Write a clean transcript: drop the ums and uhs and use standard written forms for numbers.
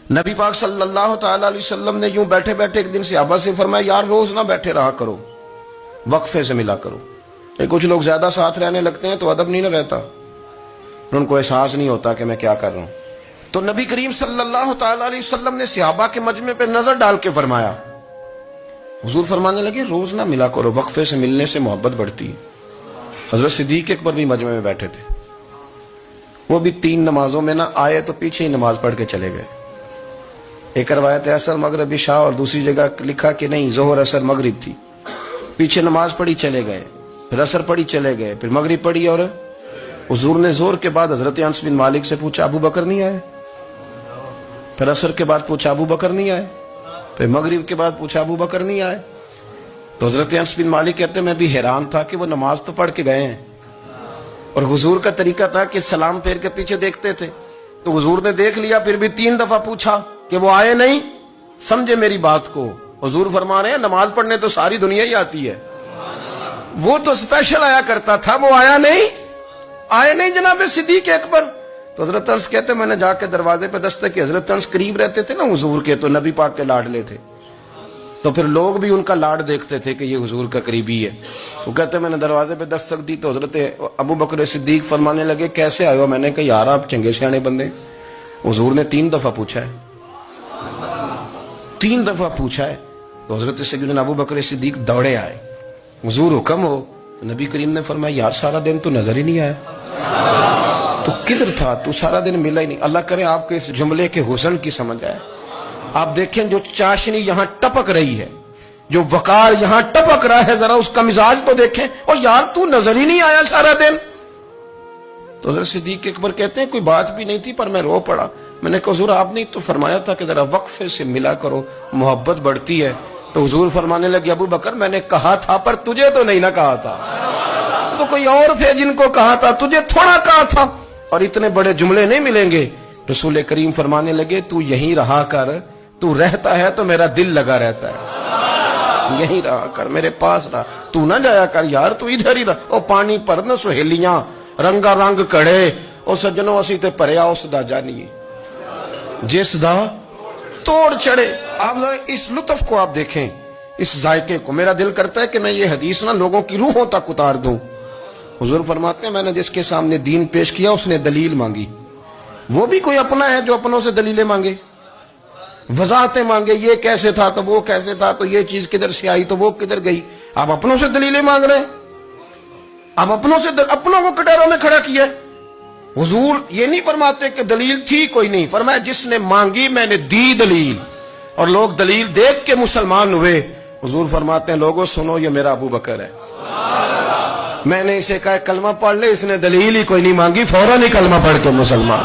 نبی پاک صلی اللہ تعالی علیہ وسلم نے یوں بیٹھے بیٹھے ایک دن صحابہ سے فرمایا یار روز نہ بیٹھے رہا کرو، وقفے سے ملا کرو۔ کچھ لوگ زیادہ ساتھ رہنے لگتے ہیں تو ادب نہیں نہ رہتا، ان کو احساس نہیں ہوتا کہ میں کیا کر رہا ہوں۔ تو نبی کریم صلی اللہ تعالی علیہ وسلم نے صحابہ کے مجمع پہ نظر ڈال کے فرمایا، حضور فرمانے لگے روز نہ ملا کرو، وقفے سے ملنے سے محبت بڑھتی ہے۔ حضرت صدیق اکبر بھی مجمع میں بیٹھے تھے، وہ بھی 3 نمازوں میں نہ آئے تو پیچھے ہی نماز پڑھ کے چلے گئے۔ ایک روایت ہے عصر مغرب عشاء، اور دوسری جگہ لکھا کہ نہیں ظہر عصر مغرب تھی، پیچھے نماز پڑھی چلے گئے، پھر عصر پڑھی چلے گئے، پھر مغرب پڑھی، اور حضور نے زور کے بعد حضرت انس بن مالک سے پوچھا ابو بکر نہیں آئے؟ پھر عصر کے بعد پوچھا ابو بکر نہیں آئے؟ پھر مغرب کے بعد پوچھا ابو بکر نہیں آئے؟ تو حضرت انس بن مالک کہتے ہیں میں بھی حیران تھا کہ وہ نماز تو پڑھ کے گئے ہیں، اور حضور کا طریقہ تھا کہ سلام پھیر کے پیچھے دیکھتے تھے، تو حضور نے دیکھ لیا، پھر بھی 3 دفعہ پوچھا کہ وہ آئے نہیں؟ سمجھے میری بات کو؟ حضور فرما رہے ہیں نماز پڑھنے تو ساری دنیا ہی آتی ہے، وہ تو اسپیشل آیا کرتا تھا، وہ آیا نہیں؟ آئے نہیں جناب صدیق اکبر؟ تو حضرت انس کہتے ہیں میں نے جا کے دروازے پہ دستک کی، حضرت انس قریب رہتے تھے نا حضور کے، تو نبی پاک کے لاڈلے تھے، تو پھر لوگ بھی ان کا لاڈ دیکھتے تھے کہ یہ حضور کا قریبی ہے۔ تو کہتے ہیں میں نے دروازے پہ دستک دی تو حضرت ابو بکر صدیق فرمانے لگے کیسے آئے ہو؟ میں نے کہا یار آپ چنگے سیانے بندے، حضور نے 3 دفعہ پوچھا ہے، 3 دفعہ پوچھا ہے۔ تو حضرت سیدنا ابو بکر صدیق دوڑے آئے، حضور حکم ہو؟ تو نبی کریم نے فرمایا یار سارا دن تو نظر ہی نہیں آیا، تو کدھر تھا تو؟ سارا دن ملا ہی نہیں۔ اللہ کرے آپ کے اس جملے کے حسن کی سمجھ آئے۔ آپ دیکھیں جو چاشنی یہاں ٹپک رہی ہے، جو وقار یہاں ٹپک رہا ہے، ذرا اس کا مزاج تو دیکھیں، اور یار تو نظر ہی نہیں آیا سارا دن۔ تو حضرت صدیق اکبر کہتے ہیں کوئی بات بھی نہیں تھی پر میں رو پڑا۔ میں نے کہا حضور آپ نے تو فرمایا تھا کہ ذرا وقفے سے ملا کرو، محبت بڑھتی ہے۔ تو حضور فرمانے لگے ابو بکر میں نے کہا تھا پر تجھے تو نہیں نہ کہا تھا، تو کوئی اور تھے جن کو کہا تھا، تجھے تھوڑا کہا تھا، اور اتنے بڑے جملے نہیں ملیں گے۔ رسول کریم فرمانے لگے تو یہیں رہا کر، تو رہتا ہے تو میرا دل لگا رہتا ہے، یہیں رہا کر، میرے پاس رہا، تو نہ جایا کر یار، تو ادھر ہی رہا۔ او پانی پر نہ سہیلیاں رنگا رنگ کڑے، او سجنوں اسی تے پریا اس دا جانیے جس دا توڑ چڑھے۔ آپ ذرا اس لطف کو آپ دیکھیں، اس ذائقے کو۔ میرا دل کرتا ہے کہ میں یہ حدیث نہ لوگوں کی روحوں تک اتار دوں۔ حضور فرماتے ہیں میں نے جس کے سامنے دین پیش کیا اس نے دلیل مانگی، وہ بھی کوئی اپنا ہے جو اپنوں سے دلیلیں مانگے، وضاحتیں مانگے، یہ کیسے تھا تو وہ کیسے تھا، تو یہ چیز کدھر سے آئی تو وہ کدھر گئی۔ آپ اپنوں سے دلیلیں مانگ رہے ہیں، آپ اپنوں سے اپنوں کو کٹوروں میں کھڑا کیا۔ حضور یہ نہیں فرماتے کہ دلیل تھی کوئی نہیں، فرمایا جس نے مانگی میں نے دی دلیل، اور لوگ دلیل دیکھ کے مسلمان ہوئے۔ حضور فرماتے ہیں لوگوں سنو یہ میرا ابو بکر ہے، میں نے اسے کہا کلمہ پڑھ لے، اس نے دلیل ہی کوئی نہیں مانگی، فوراً ہی کلمہ پڑھ کے مسلمان۔